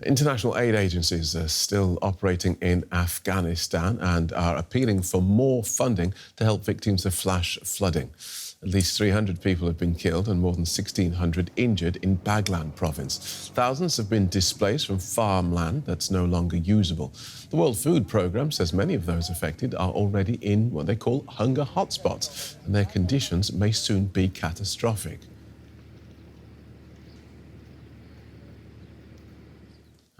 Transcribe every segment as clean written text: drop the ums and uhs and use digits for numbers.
International aid agencies are still operating in Afghanistan and are appealing for more funding to help victims of flash flooding. At least 300 people have been killed and more than 1,600 injured in Baghlan province. Thousands have been displaced from farmland that's no longer usable. The World Food Programme says many of those affected are already in what they call hunger hotspots, and their conditions may soon be catastrophic.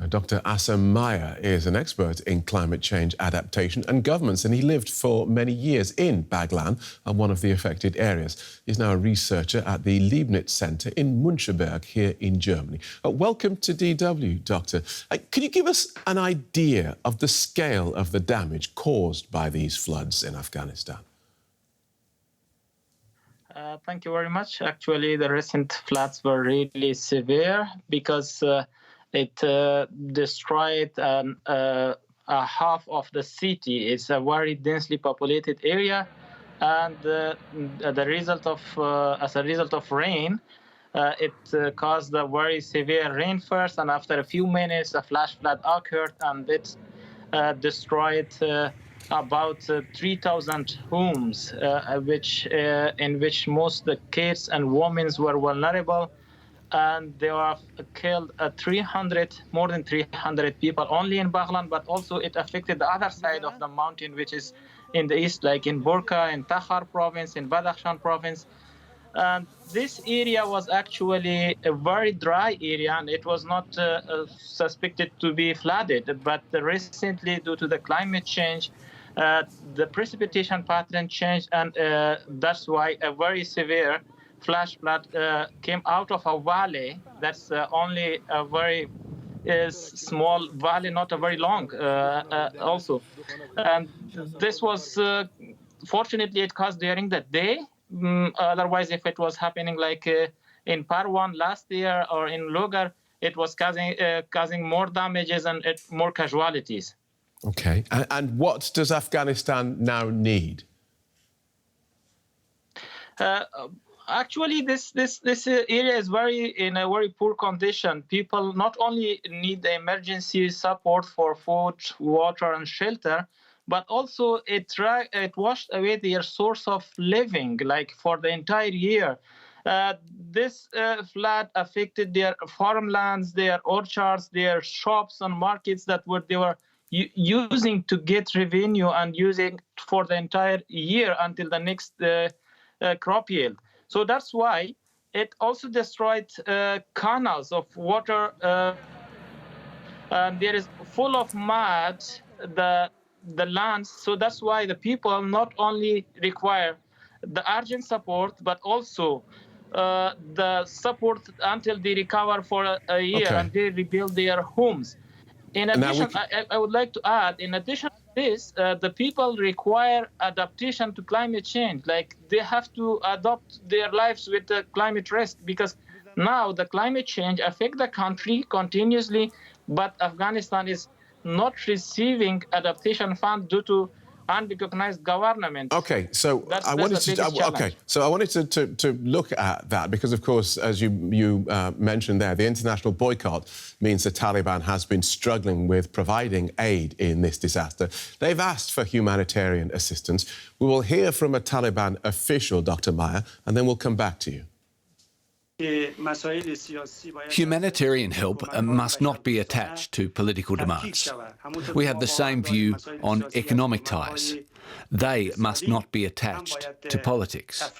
Dr. Assem Mayar is an expert in climate change adaptation and governments, and he lived for many years in Baghlan, one of the affected areas. He's now a researcher at the Leibnitz Centre in Müncheberg here in Germany. Welcome to DW, Doctor. Could you give us an idea of the scale of the damage caused by these floods in Afghanistan? Thank you very much. Actually, the recent floods were really severe because it destroyed a half of the city. It's a very densely populated area, and as a result of rain, it caused a very severe rain first, and after a few minutes, a flash flood occurred, and it destroyed about 3,000 homes, in which most the kids and women were vulnerable. And they were killed more than 300 people only in Baghlan, but also it affected the other side of the mountain, which is in the east, like in Burqa, in Takhar province, in Badakhshan province. And this area was actually a very dry area, and it was not suspected to be flooded. But recently, due to the climate change, the precipitation pattern changed, and that's why a very severe flash flood came out of a valley that's only a very small valley, not a very long also. And this was, fortunately, it caused during the day. Otherwise, if it was happening like in Parwan last year or in Logar, it was causing more damages and more casualties. Okay. And what does Afghanistan now need? Actually, this area is in a very poor condition. People not only need the emergency support for food, water, and shelter, but also it washed away their source of living, like for the entire year. This flood affected their farmlands, their orchards, their shops and markets that they were using to get revenue and using for the entire year until the next crop yield. So that's why it also destroyed canals of water, and there is full of mud, the lands. So that's why the people not only require the urgent support, but also the support until they recover for a year and they rebuild their homes. In addition, I would like to add, in addition to this, the people require adaptation to climate change. Like they have to adopt their lives with the climate risk, because now the climate change affects the country continuously, but Afghanistan is not receiving adaptation fund due to unrecognized government. Okay, so I wanted to look at that because, of course, as you mentioned there, the international boycott means the Taliban has been struggling with providing aid in this disaster. They've asked for humanitarian assistance. We will hear from a Taliban official, Dr. Mayar, and then we'll come back to you. Humanitarian help must not be attached to political demands. We have the same view on economic ties. They must not be attached to politics.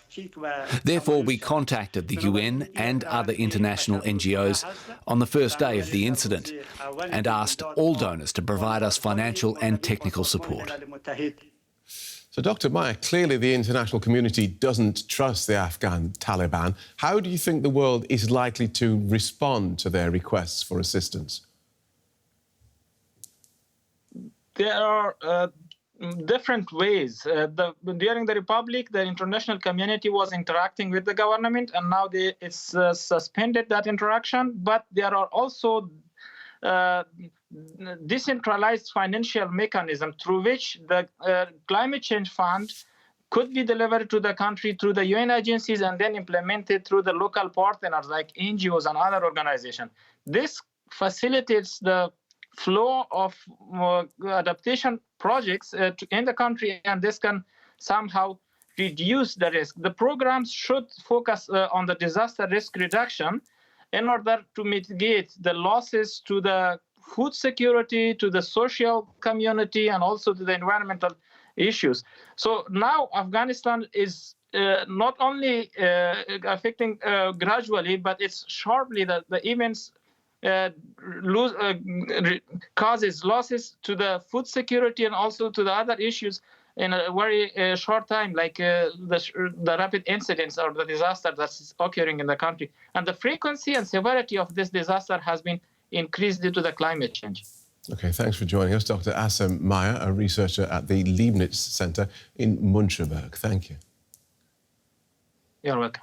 Therefore, we contacted the UN and other international NGOs on the first day of the incident and asked all donors to provide us financial and technical support. So, Dr. Mayar, clearly the international community doesn't trust the Afghan Taliban. How do you think the world is likely to respond to their requests for assistance? There are different ways. During the Republic, the international community was interacting with the government, and now it's suspended that interaction. But there are also decentralized financial mechanism through which the climate change fund could be delivered to the country through the UN agencies and then implemented through the local partners like NGOs and other organizations. This facilitates the flow of adaptation projects in the country, and this can somehow reduce the risk. The programs should focus on the disaster risk reduction in order to mitigate the losses to the food security, to the social community, and also to the environmental issues. So now Afghanistan is not only affecting gradually, but it's sharply the events causes losses to the food security and also to the other issues in a very short time, like the rapid incidents or the disaster that's occurring in the country. And the frequency and severity of this disaster has been increased due to the climate change. OK, thanks for joining us, Dr. Assem Mayar, a researcher at the Leibnitz Centre in Müncheberg. Thank you. You're welcome.